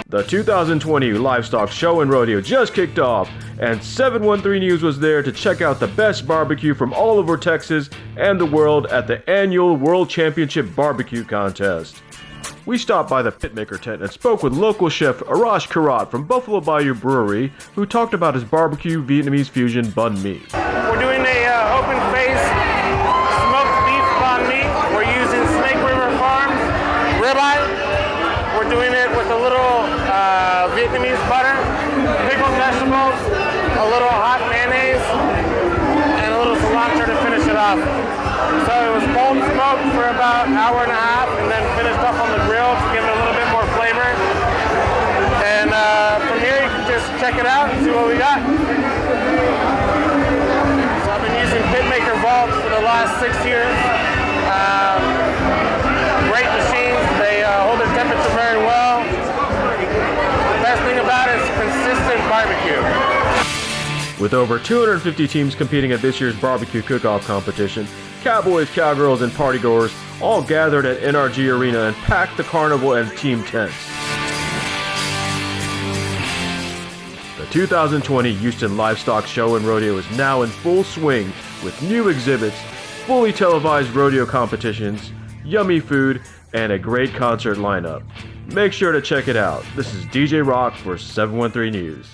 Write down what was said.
The 2020 Livestock Show and Rodeo just kicked off, and 713 News was there to check out the best barbecue from all over Texas and the world at the annual World Championship Barbecue Contest. We stopped by the Pitmaker tent and spoke with local chef Arash Kharat from Buffalo Bayou Brewery, who talked about his bbq-Vietnamese fusion banh mi. We're doing a open face smoked beef banh mi. We're using Snake River Farms ribeye. We're doing it with a little Vietnamese butter, pickled vegetables, a little hot mayonnaise, and a little cilantro to finish it off. So it was cold smoked for about an hour and a half and then finished up on the grill to give it a little bit more flavor. And from here you can just check it out and see what we got. So I've been using Pitmaker vaults for the last 6 years. Great machines, they hold their temperature very well. The best thing about it is consistent barbecue. With over 250 teams competing at this year's barbecue cook-off competition, cowboys, cowgirls, and partygoers all gathered at NRG Arena and packed the carnival and team tents. The 2020 Houston Livestock Show and Rodeo is now in full swing with new exhibits, fully televised rodeo competitions, yummy food, and a great concert lineup. Make sure to check it out. This is DJ Rock for 713 News.